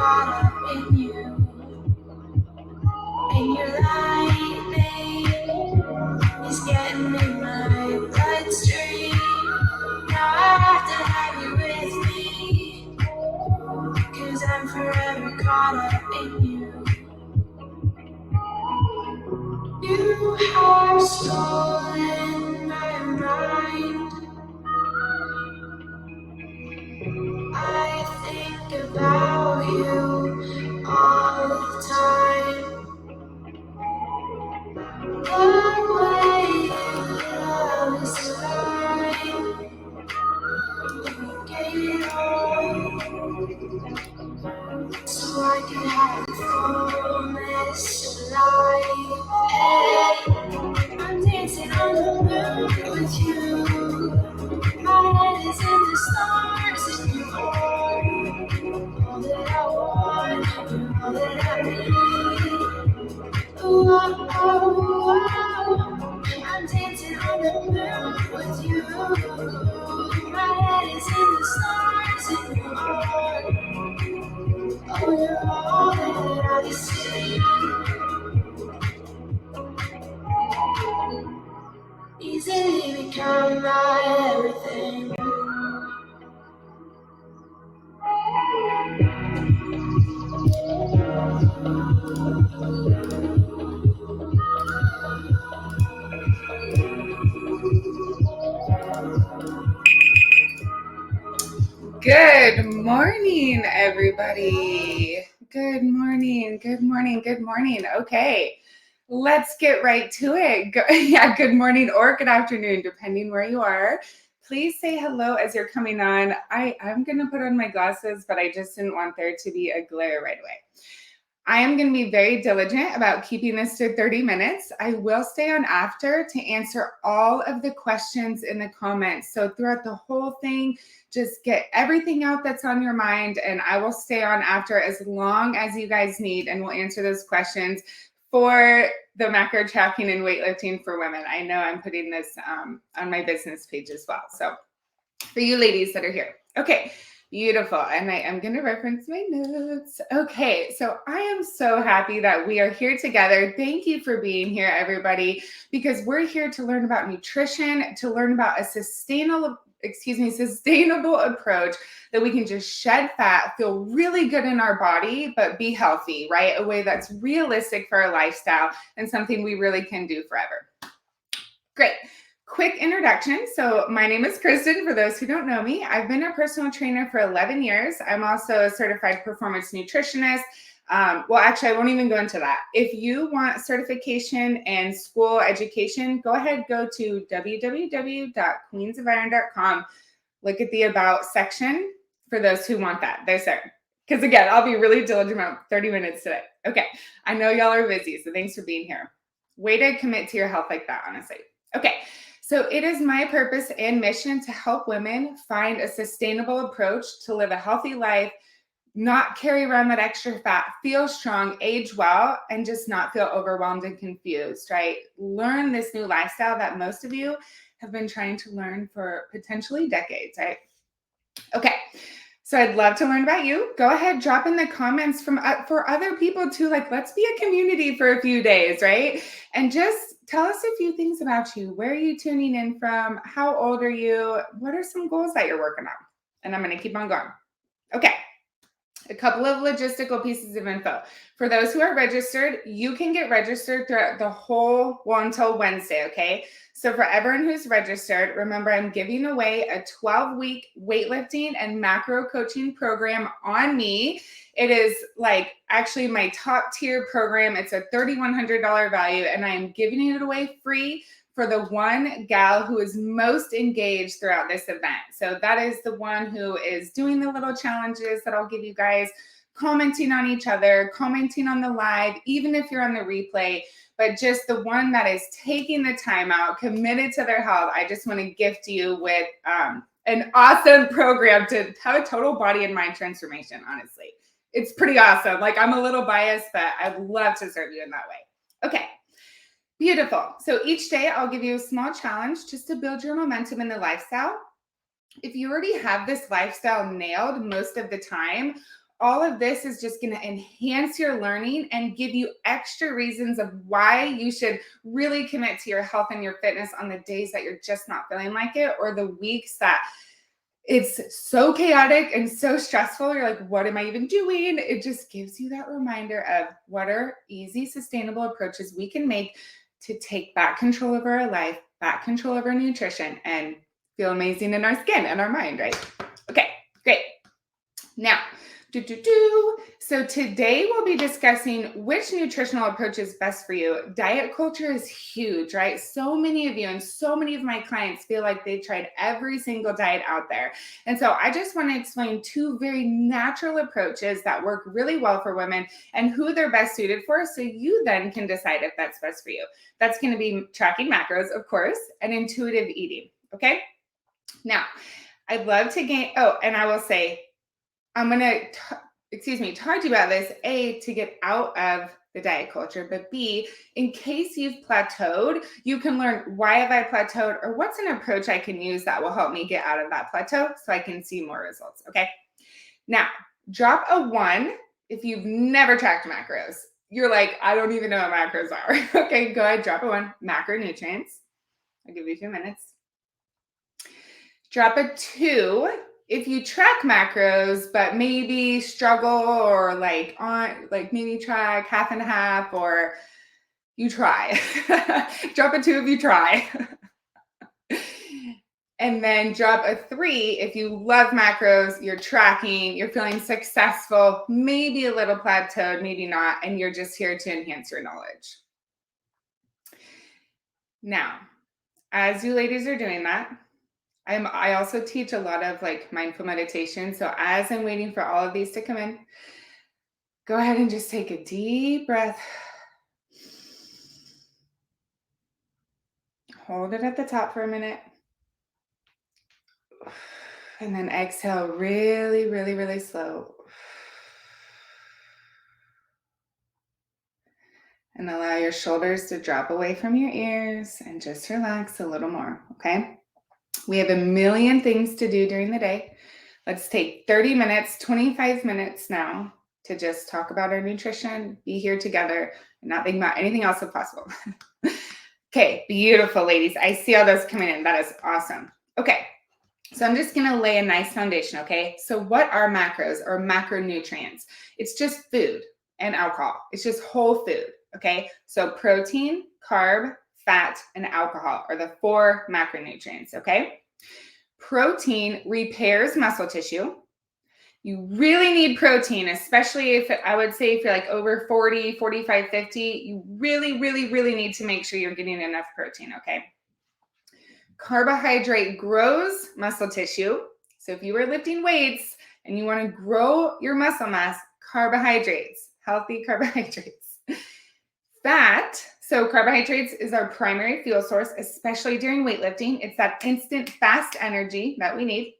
caught up in you. And your lightning is getting in my bloodstream. Now I have to have you with me, 'cause I'm forever caught up in you. You have stolen my mind. I think about you all the time. The way you love is divine. You gave it all so I could have the fullness of life. Hey, I'm dancing on the moon with you. My head is in the stars and you are all that I want, all that I need. Ooh, oh, oh, oh. I'm dancing on the moon with you. My head is in the stars and you are. Oh, you're all that I see. Easily become my everything. Good morning, everybody. Good morning, good morning, good morning. Okay, let's get right to it. Good morning or good afternoon, depending where you are. Please say hello as you're coming on. I'm going to put on my glasses, but I just didn't want there to be a glare right away. I am going to be very diligent about keeping this to 30 minutes. I will stay on after to answer all of the questions in the comments. So throughout the whole thing, just get everything out that's on your mind, and I will stay on after as long as you guys need, and we'll answer those questions for the macro tracking and weightlifting for women. I know I'm putting this on my business page as well. So for you ladies that are here. Okay. Beautiful. And I am going to reference my notes. Okay. So I am so happy that we are here together. Thank you for being here, everybody, because we're here to learn about nutrition, to learn about a sustainable approach that we can just shed fat, feel really good in our body, but be healthy, right? A way that's realistic for our lifestyle and something we really can do forever. Great. Quick introduction. So my name is Kristen. For those who don't know me, I've been a personal trainer for 11 years. I'm also a certified performance nutritionist. Actually, I won't even go into that. If you want certification and school education, go ahead, go to www.queensofiron.com. Look at the About section for those who want that. There's there. Because again, I'll be really diligent about 30 minutes today. Okay. I know y'all are busy, so thanks for being here. Way to commit to your health like that, honestly. Okay. So it is my purpose and mission to help women find a sustainable approach to live a healthy life, not carry around that extra fat, feel strong, age well, and just not feel overwhelmed and confused, right? Learn this new lifestyle that most of you have been trying to learn for potentially decades, right? Okay. So I'd love to learn about you. Go ahead, drop in the comments for other people too. Like, let's be a community for a few days, right? And just tell us a few things about you. Where are you tuning in from? How old are you? What are some goals that you're working on? And I'm going to keep on going. Okay. A couple of logistical pieces of info. For those who are registered, you can get registered throughout the whole, until Wednesday, okay? So for everyone who's registered, remember I'm giving away a 12-week weightlifting and macro coaching program on me. It is like actually my top tier program. It's a $3,100 value, and I am giving it away free for the one gal who is most engaged throughout this event. So that is the one who is doing the little challenges that I'll give you guys, commenting on each other, commenting on the live, even if you're on the replay, but just the one that is taking the time out, committed to their health. I just want to gift you with an awesome program to have a total body and mind transformation, honestly. It's pretty awesome. Like, I'm a little biased, but I'd love to serve you in that way. Okay. Beautiful. So each day I'll give you a small challenge just to build your momentum in the lifestyle. If you already have this lifestyle nailed most of the time, all of this is just going to enhance your learning and give you extra reasons of why you should really commit to your health and your fitness on the days that you're just not feeling like it, or the weeks that it's so chaotic and so stressful. You're like, what am I even doing? It just gives you that reminder of what are easy, sustainable approaches we can make to take back control over our life, back control over nutrition, and feel amazing in our skin and our mind, right? Okay, great. Now, so today we'll be discussing which nutritional approach is best for you. Diet culture is huge, right? So many of you and so many of my clients feel like they've tried every single diet out there. And so I just want to explain two very natural approaches that work really well for women and who they're best suited for, so you then can decide if that's best for you. That's going to be tracking macros, of course, and intuitive eating, okay? Now, I'd love to gain, and I will say, I'm going to talk to you about this, A, to get out of the diet culture, but B, in case you've plateaued, you can learn why have I plateaued or what's an approach I can use that will help me get out of that plateau so I can see more results, okay? Now, drop a 1 if you've never tracked macros. You're like, I don't even know what macros are. Okay, go ahead, drop a 1, macronutrients. I'll give you a few minutes. Drop a 2 if you track macros, but maybe struggle or maybe track half and half, or you try. Drop a 2 if you try. And then drop a 3 if you love macros, you're tracking, you're feeling successful, maybe a little plateaued, maybe not, and you're just here to enhance your knowledge. Now, as you ladies are doing that, I also teach a lot of mindful meditation. So as I'm waiting for all of these to come in, go ahead and just take a deep breath. Hold it at the top for a minute. And then exhale really, really, really slow. And allow your shoulders to drop away from your ears and just relax a little more, okay? We have a million things to do during the day. Let's take 30 minutes, 25 minutes now to just talk about our nutrition, be here together, and not think about anything else if possible. Okay, beautiful, ladies. I see all those coming in. That is awesome. Okay, so I'm just going to lay a nice foundation, okay? So what are macros or macronutrients? It's just food and alcohol. It's just whole food, okay? So protein, carb, fat, and alcohol are the 4 macronutrients, okay? Protein repairs muscle tissue. You really need protein, especially if you're like over 40, 45, 50, you really, really, really need to make sure you're getting enough protein, okay? Carbohydrate grows muscle tissue. So if you were lifting weights and you want to grow your muscle mass, carbohydrates, healthy carbohydrates. Fat, so carbohydrates is our primary fuel source, especially during weightlifting. It's that instant fast energy that we need.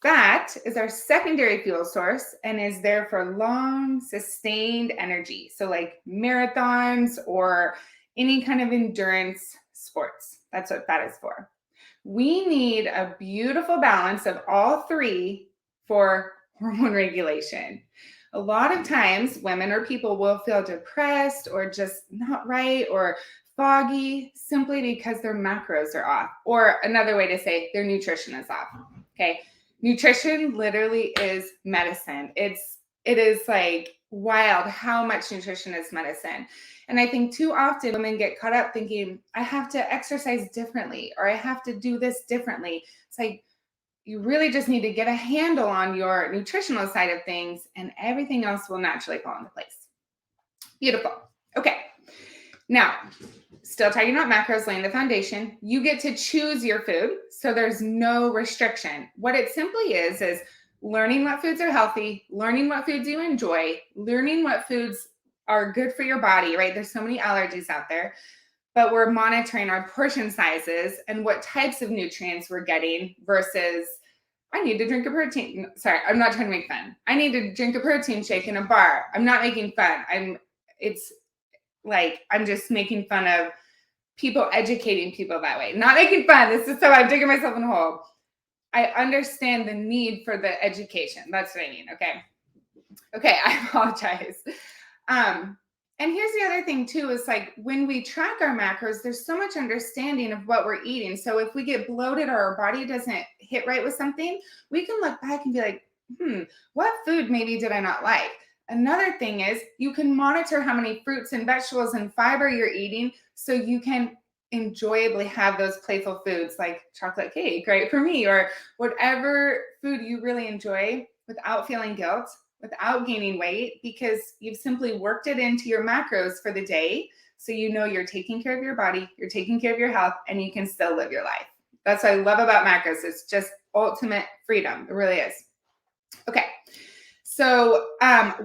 Fat is our secondary fuel source and is there for long, sustained energy. So like marathons or any kind of endurance sports. That's what fat is for. We need a beautiful balance of all 3 for hormone regulation. A lot of times women or people will feel depressed or just not right or foggy simply because their macros are off. Or another way to say their nutrition is off. Okay. Nutrition literally is medicine. It is like wild how much nutrition is medicine. And I think too often women get caught up thinking, I have to exercise differently or I have to do this differently. It's like, you really just need to get a handle on your nutritional side of things and everything else will naturally fall into place. Beautiful. Okay. Now, still talking about macros, laying the foundation. You get to choose your food. So there's no restriction. What it simply is learning what foods are healthy, learning what foods you enjoy, learning what foods are good for your body, right? There's so many allergies out there. But we're monitoring our portion sizes and what types of nutrients we're getting versus I need to drink a protein. Sorry, I'm not trying to make fun. I need to drink a protein shake in a bar. I'm not making fun. I'm just making fun of people educating people that way. Not making fun. This is so I'm digging myself in a hole. I understand the need for the education. That's what I mean. Okay. Okay, I apologize. Um, and here's the other thing too, is like when we track our macros, there's so much understanding of what we're eating. So if we get bloated or our body doesn't hit right with something, we can look back and be like, what food maybe did I not like? Another thing is you can monitor how many fruits and vegetables and fiber you're eating so you can enjoyably have those playful foods like chocolate cake, right? For me, or whatever food you really enjoy without feeling guilt, without gaining weight, because you've simply worked it into your macros for the day. So you know you're taking care of your body, you're taking care of your health, and you can still live your life. That's what I love about macros. It's just ultimate freedom. It really is. Okay. So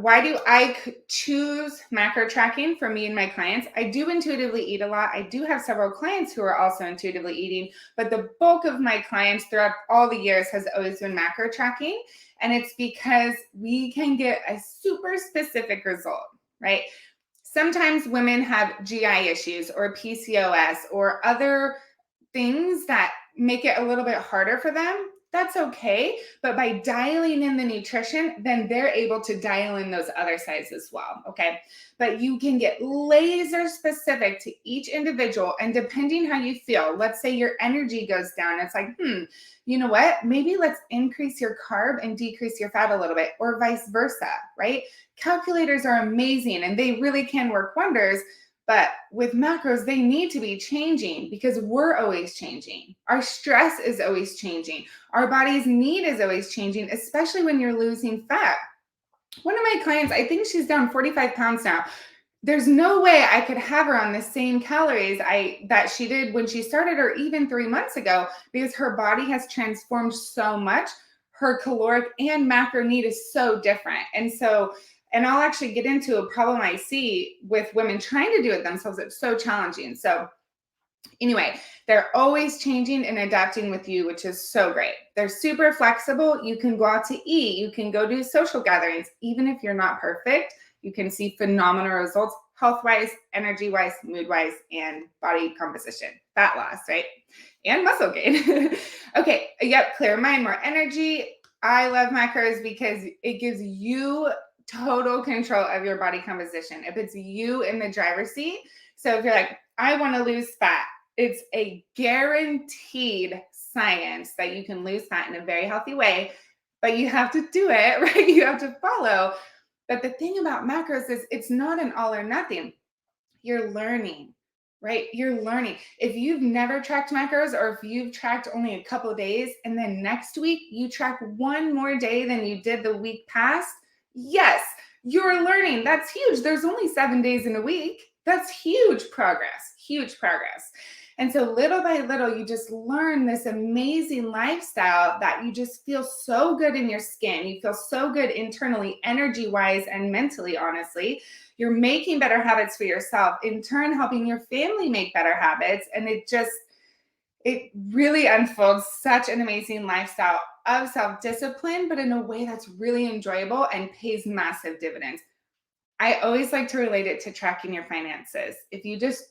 why do I choose macro tracking for me and my clients? I do intuitively eat a lot. I do have several clients who are also intuitively eating, but the bulk of my clients throughout all the years has always been macro tracking. And it's because we can get a super specific result, right? Sometimes women have GI issues or PCOS or other things that make it a little bit harder for them. That's okay. But by dialing in the nutrition, then they're able to dial in those other sides as well. Okay. But you can get laser specific to each individual. And depending how you feel, let's say your energy goes down. It's like, you know what? Maybe let's increase your carb and decrease your fat a little bit, or vice versa, right? Calculators are amazing and they really can work wonders. But with macros, they need to be changing because we're always changing. Our stress is always changing. Our body's need is always changing, especially when you're losing fat. One of my clients, I think she's down 45 pounds now. There's no way I could have her on the same calories that she did when she started, or even 3 months ago, because her body has transformed so much. Her caloric and macro need is so different. And I'll actually get into a problem I see with women trying to do it themselves. It's so challenging. So anyway, they're always changing and adapting with you, which is so great. They're super flexible. You can go out to eat. You can go do social gatherings. Even if you're not perfect, you can see phenomenal results health-wise, energy-wise, mood-wise, and body composition, fat loss, right? And muscle gain. Okay, yep, clear mind, more energy. I love macros because it gives you total control of your body composition. It puts you in the driver's seat. So if you're like, I want to lose fat, it's a guaranteed science that you can lose fat in a very healthy way, but you have to do it, right? You have to follow. But the thing about macros is it's not an all or nothing. You're learning, right? You're learning. If you've never tracked macros, or if you've tracked only a couple of days and then next week you track one more day than you did the week past, yes, you're learning. That's huge. There's only 7 days in a week. That's huge progress, huge progress. And so little by little, you just learn this amazing lifestyle that you just feel so good in your skin. You feel so good internally, energy-wise, and mentally, honestly. You're making better habits for yourself, in turn helping your family make better habits. And it really unfolds such an amazing lifestyle of self-discipline, but in a way that's really enjoyable and pays massive dividends. I always like to relate it to tracking your finances. If you just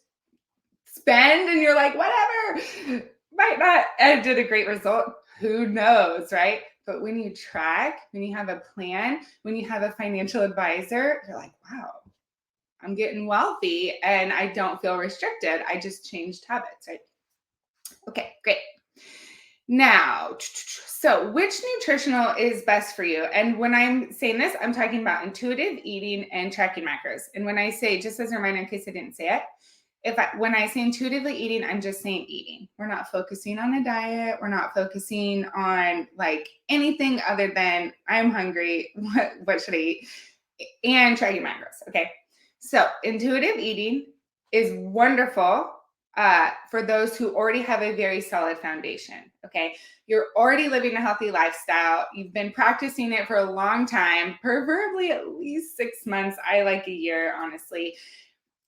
spend and you're like, whatever, might not, I did a great result. Who knows, right? But when you track, when you have a plan, when you have a financial advisor, you're like, wow, I'm getting wealthy and I don't feel restricted. I just changed habits, right? Okay, great. Now, so which nutritional is best for you? And when I'm saying this, I'm talking about intuitive eating and tracking macros. And when I say, just as a reminder, in case I didn't say it, when I say intuitively eating, I'm just saying eating. We're not focusing on a diet. We're not focusing on like anything other than I'm hungry. What should I eat? And tracking macros. Okay. So intuitive eating is wonderful for those who already have a very solid foundation. Okay. You're already living a healthy lifestyle. You've been practicing it for a long time, preferably at least 6 months. I like a year, honestly.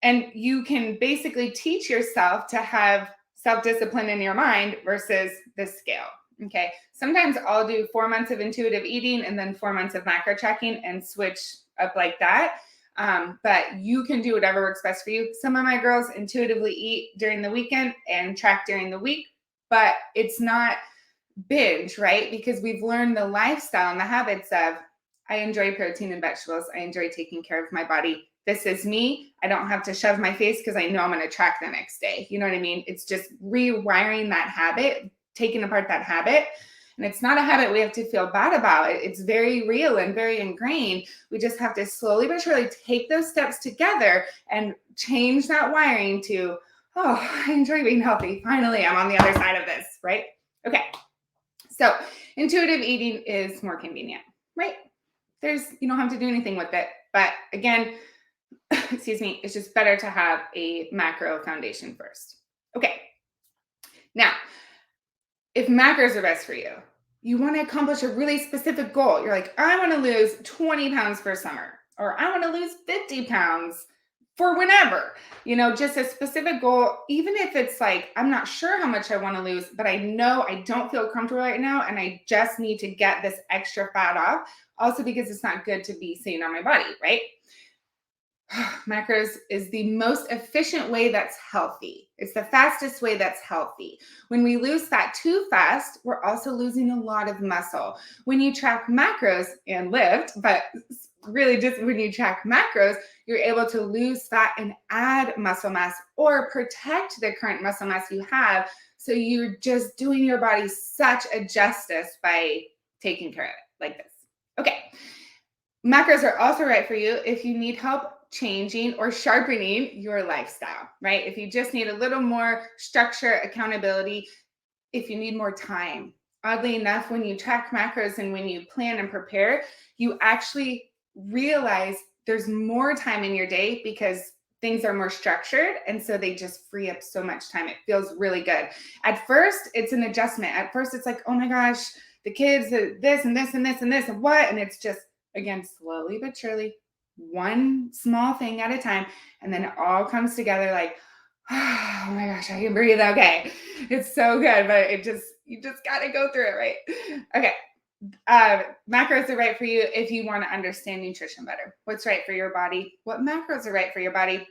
And you can basically teach yourself to have self-discipline in your mind versus the scale. Okay. Sometimes I'll do 4 months of intuitive eating and then 4 months of macro tracking and switch up like that. But you can do whatever works best for you. Some of my girls intuitively eat during the weekend and track during the week, but it's not binge, right? Because we've learned the lifestyle and the habits of I enjoy protein and vegetables. I enjoy taking care of my body. This is me. I don't have to shove my face because I know I'm going to track the next day. You know what I mean? It's just rewiring that habit, taking apart that habit. And it's not a habit we have to feel bad about. It's very real and very ingrained. We just have to slowly but surely take those steps together and change that wiring to, oh, I enjoy being healthy. Finally, I'm on the other side of this, right? Okay. So intuitive eating is more convenient, right? You don't have to do anything with it. But again, excuse me, it's just better to have a macro foundation first. Okay. Now, if macros are best for you, you want to accomplish a really specific goal. You're like, I want to lose 20 pounds for summer, or I want to lose 50 pounds for whenever, just a specific goal, even if it's like, I'm not sure how much I want to lose, but I know I don't feel comfortable right now. And I just need to get this extra fat off. Also because it's not good to be sitting on my body, right? Macros is the most efficient way that's healthy. It's the fastest way that's healthy. When we lose fat too fast, we're also losing a lot of muscle. When you track macros and lift, but really just when you track macros, you're able to lose fat and add muscle mass or protect the current muscle mass you have. So you're just doing your body such a justice by taking care of it like this. Okay. Macros are also right for you if you need help changing or sharpening your lifestyle, right? If you just need a little more structure, accountability, if you need more time. Oddly enough, when you track macros and when you plan and prepare, you actually realize there's more time in your day because things are more structured. And so they just free up so much time. It feels really good. At first, it's an adjustment. At first, it's like, oh my gosh, the kids, this and this and this and this and what? And it's just, again, slowly but surely, one small thing at a time. And then it all comes together like, oh my gosh, I can breathe. Okay. It's so good, but you just got to go through it, right? Okay. Macros are right for you if you want to understand nutrition better. What's right for your body? What macros are right for your body?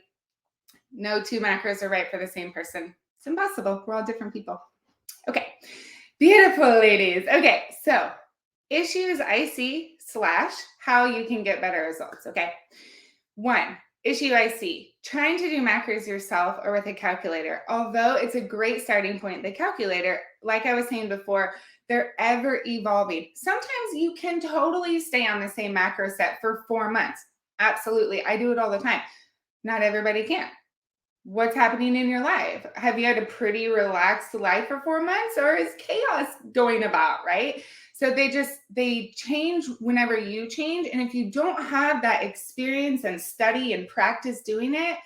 No two macros are right for the same person. It's impossible. We're all different people. Okay. Beautiful, ladies. Okay. So issues I see / how you can get better results. Okay. One, issue I see, trying to do macros yourself or with a calculator. Although it's a great starting point, the calculator, like I was saying before, they're ever evolving. Sometimes you can totally stay on the same macro set for 4 months. Absolutely. I do it all the time. Not everybody can. What's happening in your life? Have you had a pretty relaxed life for 4 months, or is chaos going about, right? So they change whenever you change. And if you don't have that experience and study and practice doing it,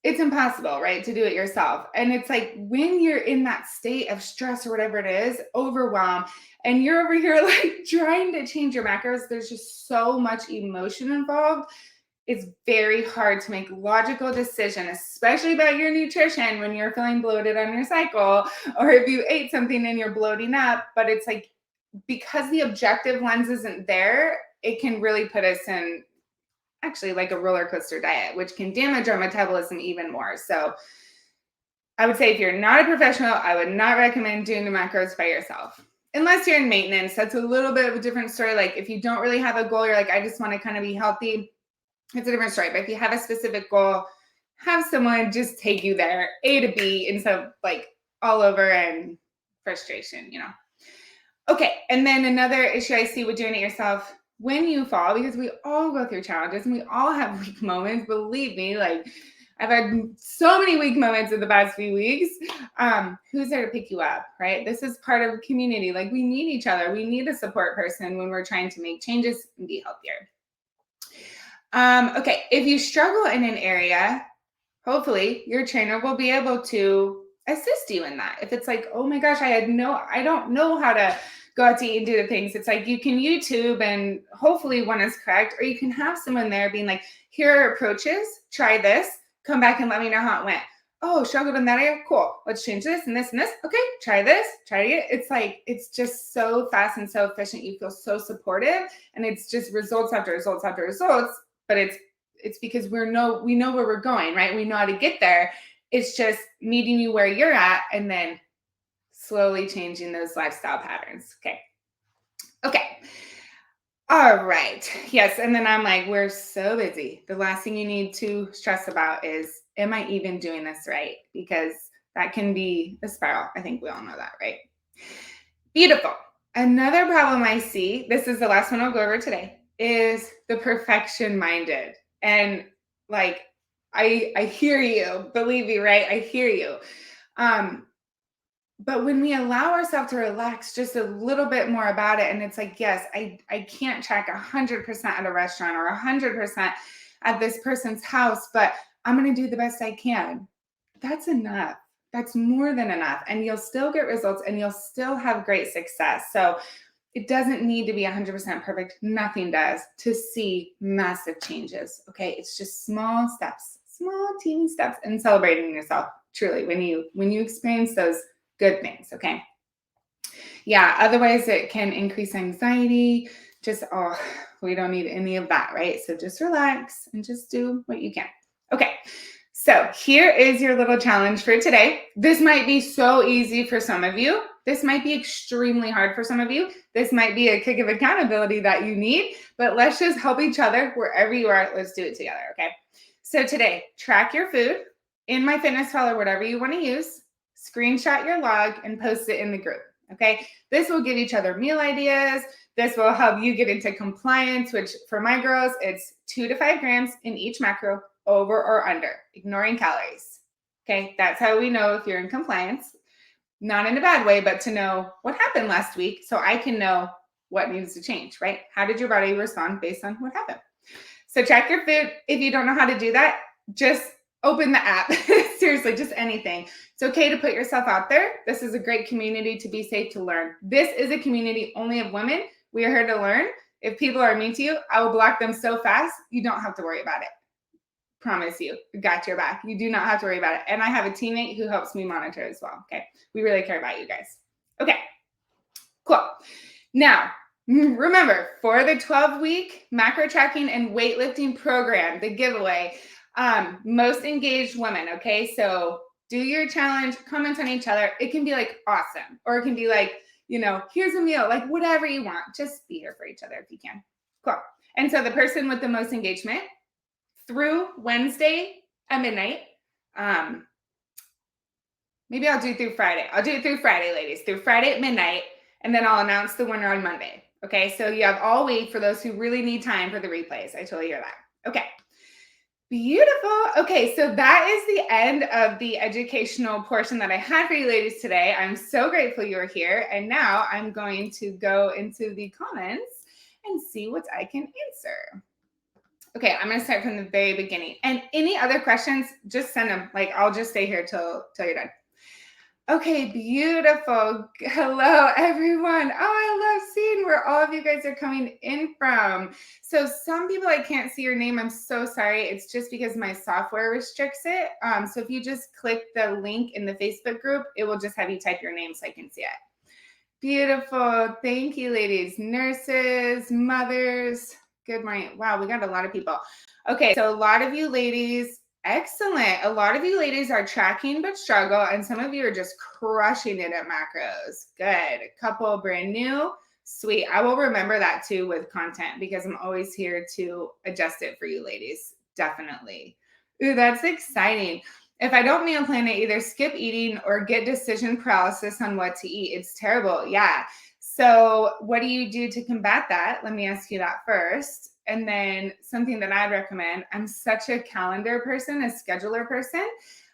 it's impossible, right? To do it yourself. And it's like when you're in that state of stress or whatever it is, overwhelm, and you're over here like trying to change your macros, there's just so much emotion involved. It's very hard to make logical decision, especially about your nutrition when you're feeling bloated on your cycle, or if you ate something and you're bloating up. But it's like, because the objective lens isn't there, it can really put us in actually like a roller coaster diet, which can damage our metabolism even more. So I would say if you're not a professional, I would not recommend doing the macros by yourself. Unless you're in maintenance, that's a little bit of a different story. Like if you don't really have a goal, you're like, I just want to kind of be healthy, it's a different story. But if you have a specific goal, have someone just take you there, A to B, instead of like all over and frustration, Okay, and then another issue I see with doing it yourself, when you fall, because we all go through challenges and we all have weak moments, believe me, like I've had so many weak moments in the past few weeks. Who's there to pick you up, right? This is part of a community. Like we need each other. We need a support person when we're trying to make changes and be healthier. Okay, if you struggle in an area, hopefully your trainer will be able to assist you in that. If it's like, oh my gosh, I don't know how to go out to eat and do the things. It's like you can YouTube and hopefully one is correct, or you can have someone there being like, here are approaches, try this, come back and let me know how it went. Oh, struggled in that area? Cool. Let's change this and this and this. Okay, try this, try it. It's like, it's just so fast and so efficient. You feel so supportive, and it's just results after results after results. But it's because we know where we're going, right? We know how to get there. It's just meeting you where you're at and then slowly changing those lifestyle patterns. Okay. All right. Yes. And then I'm like, we're so busy. The last thing you need to stress about is, am I even doing this right? Because that can be a spiral. I think we all know that, right? Beautiful. Another problem I see, this is the last one I'll go over today, is the perfection minded. And like, I hear you, believe me, right? I hear you. Um, but when we allow ourselves to relax just a little bit more about it, and it's like, yes, I can't track 100% at a restaurant or 100% at this person's house, but I'm going to do the best I can. That's enough. That's more than enough. And you'll still get results and you'll still have great success. So it doesn't need to be 100% perfect. Nothing does to see massive changes. Okay. It's just small steps, small teeny steps, and celebrating yourself truly when you experience those good things. Okay. Yeah. Otherwise it can increase anxiety. Just, oh, we don't need any of that. Right. So just relax and just do what you can. Okay. So here is your little challenge for today. This might be so easy for some of you. This might be extremely hard for some of you. This might be a kick of accountability that you need, but let's just help each other wherever you are. Let's do it together, okay? So today, track your food in MyFitnessPal or whatever you want to use, screenshot your log and post it in the group, okay? This will give each other meal ideas. This will help you get into compliance, which for my girls, it's 2 to 5 grams in each macro, over or under, ignoring calories. Okay, that's how we know if you're in compliance. Not in a bad way, but to know what happened last week so I can know what needs to change, right? How did your body respond based on what happened? So track your food. If you don't know how to do that, just open the app. Seriously, just anything. It's okay to put yourself out there. This is a great community to be safe, to learn. This is a community only of women. We are here to learn. If people are mean to you, I will block them so fast, you don't have to worry about it. Promise you, got your back. You do not have to worry about it. And I have a teammate who helps me monitor as well. Okay. We really care about you guys. Okay. Cool. Now, remember, for the 12-week macro tracking and weightlifting program, the giveaway, most engaged women. Okay. So do your challenge, comment on each other. It can be like awesome, or it can be like, here's a meal, like whatever you want. Just be here for each other if you can. Cool. And so the person with the most engagement through Wednesday at midnight. Maybe I'll do through Friday. I'll do it through Friday, ladies, through Friday at midnight, and then I'll announce the winner on Monday. Okay, so you have all week for those who really need time for the replays. I totally hear that. Okay, beautiful. Okay, so that is the end of the educational portion that I had for you ladies today. I'm so grateful you're here. And now I'm going to go into the comments and see what I can answer. Okay, I'm gonna start from the very beginning. And any other questions, just send them. Like I'll just stay here till you're done. Okay, beautiful. Hello, everyone. Oh, I love seeing where all of you guys are coming in from. So some people, I can't see your name. I'm so sorry. It's just because my software restricts it. So if you just click the link in the Facebook group, it will just have you type your name so I can see it. Beautiful. Thank you, ladies. Nurses, mothers. Good morning. Wow, we got a lot of people. Okay, so a lot of you ladies, excellent. A lot of you ladies are tracking but struggle, and some of you are just crushing it at macros. Good. A couple brand new. Sweet. I will remember that too with content because I'm always here to adjust it for you ladies. Definitely. Ooh, that's exciting. If I don't meal plan, I either skip eating or get decision paralysis on what to eat. It's terrible. Yeah. So what do you do to combat that? Let me ask you that first. And then something that I'd recommend, I'm such a calendar person, a scheduler person.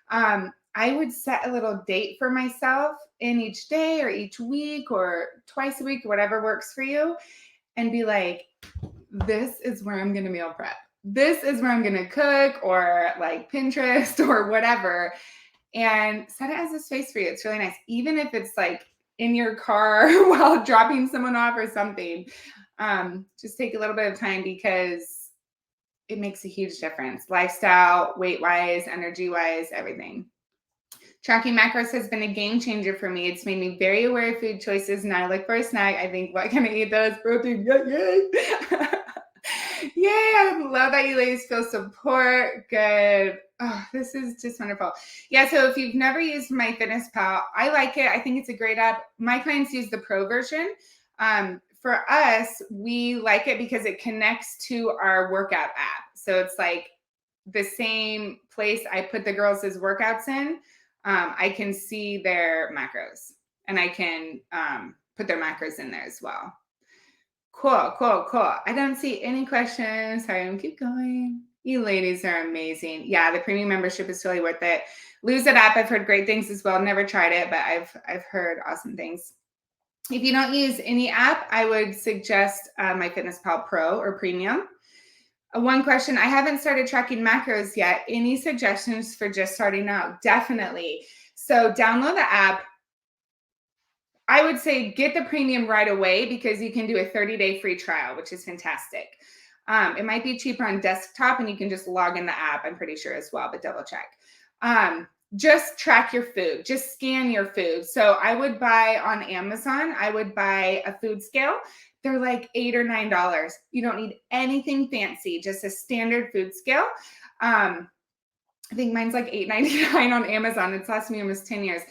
I would set a little date for myself in each day or each week or twice a week, whatever works for you, and be like, this is where I'm going to meal prep. This is where I'm going to cook, or like Pinterest or whatever, and set it as a space for you. It's really nice. Even if it's like in your car while dropping someone off or something, just take a little bit of time because it makes a huge difference. Lifestyle, weight-wise, energy-wise, everything. Tracking macros has been a game changer for me. It's made me very aware of food choices. Now I look for a snack. I think, what can I eat? Those protein. Yay! Yay! I love that you ladies feel support. Good. Oh, this is just wonderful. Yeah, so if you've never used MyFitnessPal, I like it. I think it's a great app. My clients use the pro version. for us, we like it because it connects to our workout app. So it's like the same place I put the girls' workouts in. I can see their macros, and I can put their macros in there as well. Cool. I don't see any questions. Sorry, I'm gonna keep going. You ladies are amazing. Yeah, the premium membership is totally worth it. Lose It app, I've heard great things as well. Never tried it, but I've heard awesome things. If you don't use any app, I would suggest MyFitnessPal Pro or Premium. One question, I haven't started tracking macros yet. Any suggestions for just starting out? Definitely. So download the app. I would say get the premium right away because you can do a 30-day free trial, which is fantastic. It might be cheaper on desktop and you can just log in the app, I'm pretty sure as well, but double check. Just track your food, just scan your food. So I would buy on Amazon, I would buy a food scale. They're like $8 or $9. You don't need anything fancy, just a standard food scale. I think mine's like $8.99 on Amazon. It's lasted me almost 10 years.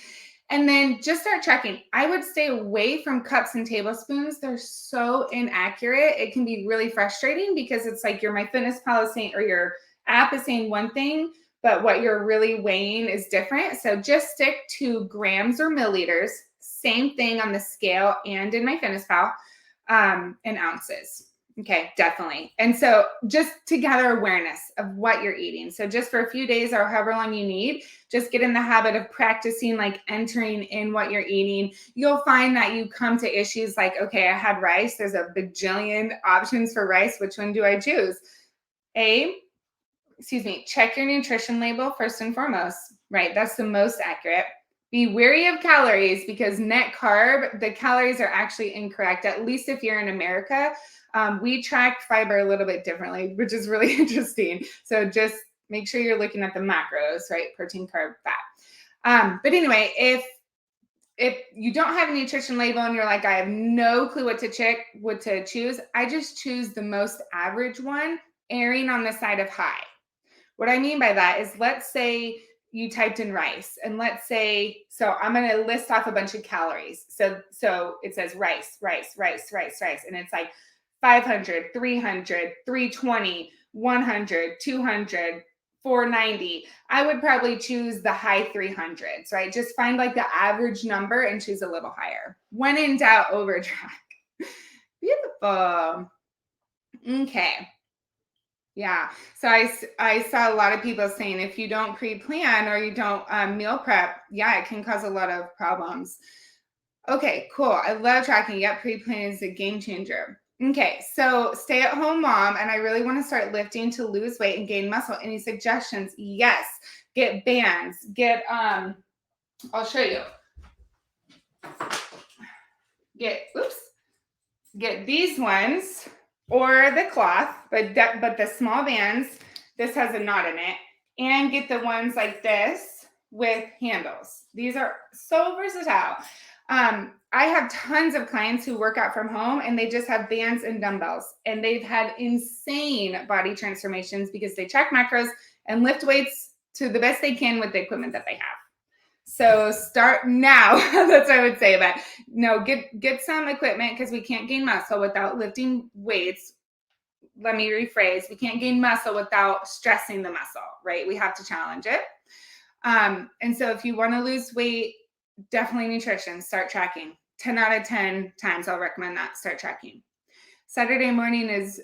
And then just start tracking. I would stay away from cups and tablespoons. They're so inaccurate. It can be really frustrating because it's like your MyFitnessPal is saying, or your app is saying one thing, but what you're really weighing is different. So just stick to grams or milliliters. Same thing on the scale and in MyFitnessPal, and ounces. Okay, definitely. And so just to gather awareness of what you're eating. So just for a few days or however long you need, just get in the habit of practicing, like entering in what you're eating. You'll find that you come to issues like, okay, I had rice. There's a bajillion options for rice. Which one do I choose? Check your nutrition label first and foremost, right? That's the most accurate. Be wary of calories because net carb, the calories are actually incorrect, at least if you're in America. We track fiber a little bit differently, which is really interesting. So just make sure you're looking at the macros, right? Protein, carb, fat. But anyway, if you don't have a nutrition label and you're like, I have no clue what to choose, I just choose the most average one, erring on the side of high. What I mean by that is, let's say you typed in rice, and let's say, so I'm going to list off a bunch of calories. So it says rice, and it's like 500, 300, 320, 100, 200, 490. I would probably choose the high 300s, right? Just find like the average number and choose a little higher. When in doubt, overtrack. Beautiful. Okay. Yeah. So I saw a lot of people saying if you don't pre-plan or you don't meal prep, yeah, it can cause a lot of problems. Okay, cool. I love tracking. Yep, pre-plan is a game changer. Okay, so stay at home mom, and I really want to start lifting to lose weight and gain muscle. Any suggestions? Yes. Get bands. Get I'll show you. Get these ones or the cloth, but the small bands. This has a knot in it, and get the ones like this with handles. These are so versatile. I have tons of clients who work out from home and they just have bands and dumbbells, and they've had insane body transformations because they check macros and lift weights to the best they can with the equipment that they have. So start now. That's what I would say. But no, get some equipment because we can't gain muscle without lifting weights. Let me rephrase. We can't gain muscle without stressing the muscle, right? We have to challenge it. And so if you want to lose weight, definitely nutrition, start tracking. 10 out of 10 times I'll recommend that. Start tracking. Saturday morning is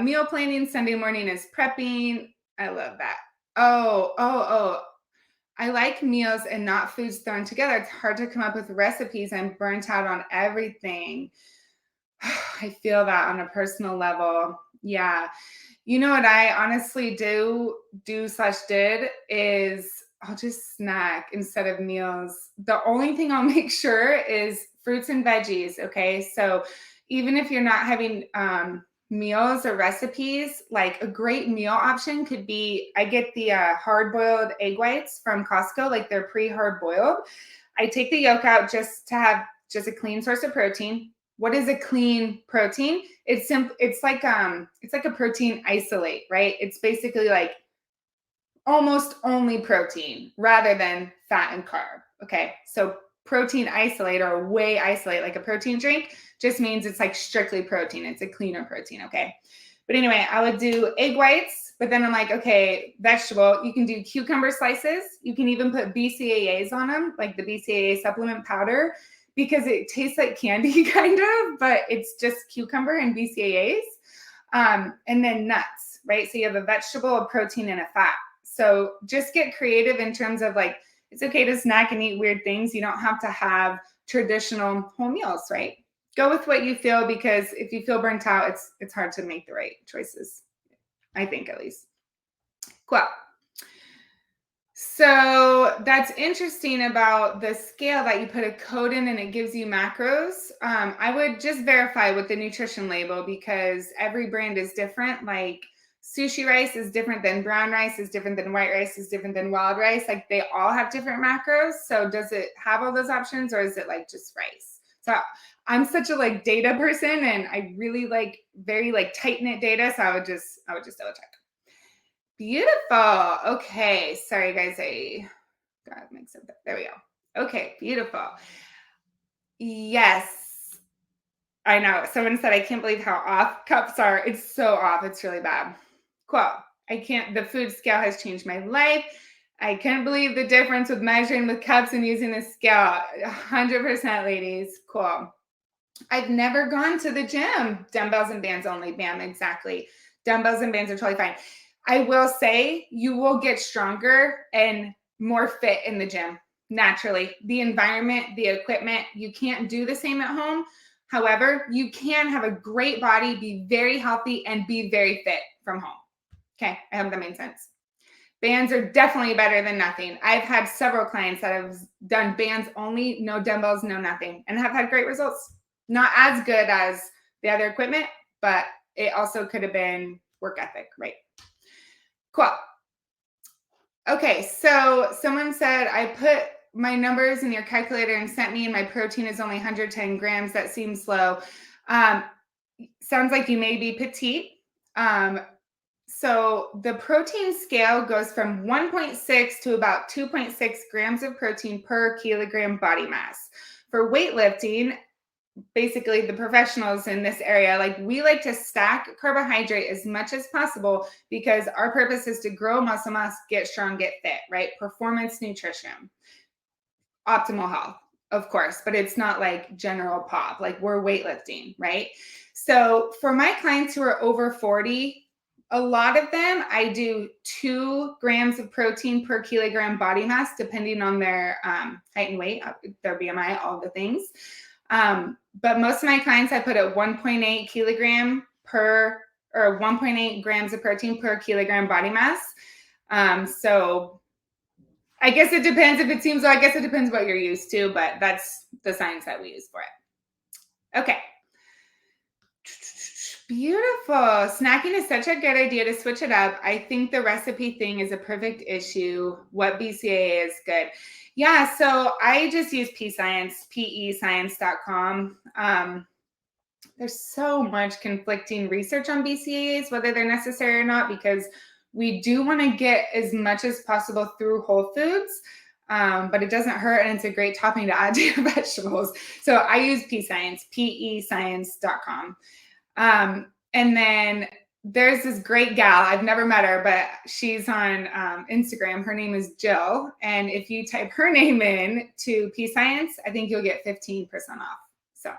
meal planning. Sunday morning is prepping. I love that. Oh. I like meals and not foods thrown together. It's hard to come up with recipes. I'm burnt out on everything. I feel that on a personal level. Yeah. You know what I honestly did is I'll just snack instead of meals. The only thing I'll make sure is fruits and veggies. Okay. So even if you're not having meals or recipes, like a great meal option could be, I get the hard-boiled egg whites from Costco, like they're pre-hard boiled. I take the yolk out just to have just a clean source of protein. What is a clean protein? It's like a protein isolate, right? It's basically like almost only protein rather than fat and carb. Okay, so protein isolate or whey isolate, like a protein drink, just means it's like strictly protein. It's a cleaner protein, okay? But anyway, I would do egg whites, but then I'm like, okay, vegetable. You can do cucumber slices. You can even put BCAAs on them, like the BCAA supplement powder, because it tastes like candy kind of, but it's just cucumber and BCAAs. And then nuts, right? So you have a vegetable, a protein, and a fat. So just get creative in terms of like, it's okay to snack and eat weird things. You don't have to have traditional whole meals, right? Go with what you feel, because if you feel burnt out, it's hard to make the right choices, I think, at least. Cool. So that's interesting about the scale that you put a code in and it gives you macros. I would just verify with the nutrition label, because every brand is different. Like sushi rice is different than brown rice, is different than white rice, is different than wild rice. Like they all have different macros. So does it have all those options, or is it like just rice? So I'm such a like data person, and I really like very like tight knit data. So I would just double check. Beautiful. Okay. Sorry, guys. I got mixed up. There we go. Okay. Beautiful. Yes. I know. Someone said, I can't believe how off cups are. It's so off. It's really bad. Cool. The food scale has changed my life. I can't believe the difference with measuring with cups and using the scale. 100%, ladies. Cool. I've never gone to the gym. Dumbbells and bands only. Bam. Exactly. Dumbbells and bands are totally fine. I will say you will get stronger and more fit in the gym naturally. The environment, the equipment, you can't do the same at home. However, you can have a great body, be very healthy, and be very fit from home. Okay, I hope that made sense. Bands are definitely better than nothing. I've had several clients that have done bands only, no dumbbells, no nothing, and have had great results. Not as good as the other equipment, but it also could have been work ethic, right? Cool. Okay, so someone said, I put my numbers in your calculator and sent me, and my protein is only 110 grams. That seems low. Sounds like you may be petite. So the protein scale goes from 1.6 to about 2.6 grams of protein per kilogram body mass. For weightlifting, basically the professionals in this area, like we like to stack carbohydrate as much as possible, because our purpose is to grow muscle mass, get strong, get fit, right? Performance nutrition, optimal health, of course, but it's not like general pop, like we're weightlifting, right? So for my clients who are over 40, a lot of them, I do 2 grams of protein per kilogram body mass, depending on their height and weight, their BMI, all the things. But most of my clients, I put at 1.8 kilogram per, or 1.8 grams of protein per kilogram body mass. So I guess it depends if it seems, I guess it depends what you're used to, but that's the science that we use for it. Okay. Beautiful. Snacking is such a good idea to switch it up. I think the recipe thing is a perfect issue. What BCAA is good. Yeah, so I just use PScience, pescience.com. There's so much conflicting research on BCAAs, whether they're necessary or not, because we do want to get as much as possible through whole foods, but it doesn't hurt, and it's a great topping to add to your vegetables. So I use PScience, pescience.com. And then there's this great gal, I've never met her, but she's on Instagram. Her name is Jill. And if you type her name in to PScience, I think you'll get 15% off. So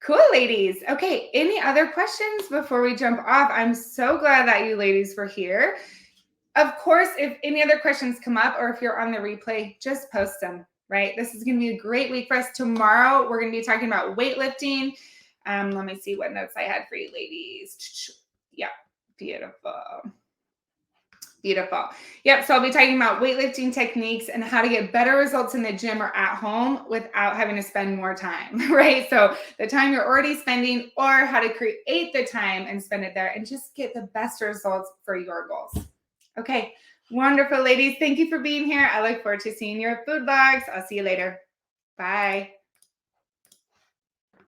cool, ladies. Okay, any other questions before we jump off? I'm so glad that you ladies were here. Of course, if any other questions come up, or if you're on the replay, just post them, right? This is going to be a great week for us. Tomorrow, we're going to be talking about weightlifting. Let me see what notes I had for you, ladies. Yeah, beautiful. Beautiful. Yep, so I'll be talking about weightlifting techniques and how to get better results in the gym or at home without having to spend more time, right? So the time you're already spending, or how to create the time and spend it there and just get the best results for your goals. Okay, wonderful, ladies. Thank you for being here. I look forward to seeing your food blogs. I'll see you later. Bye.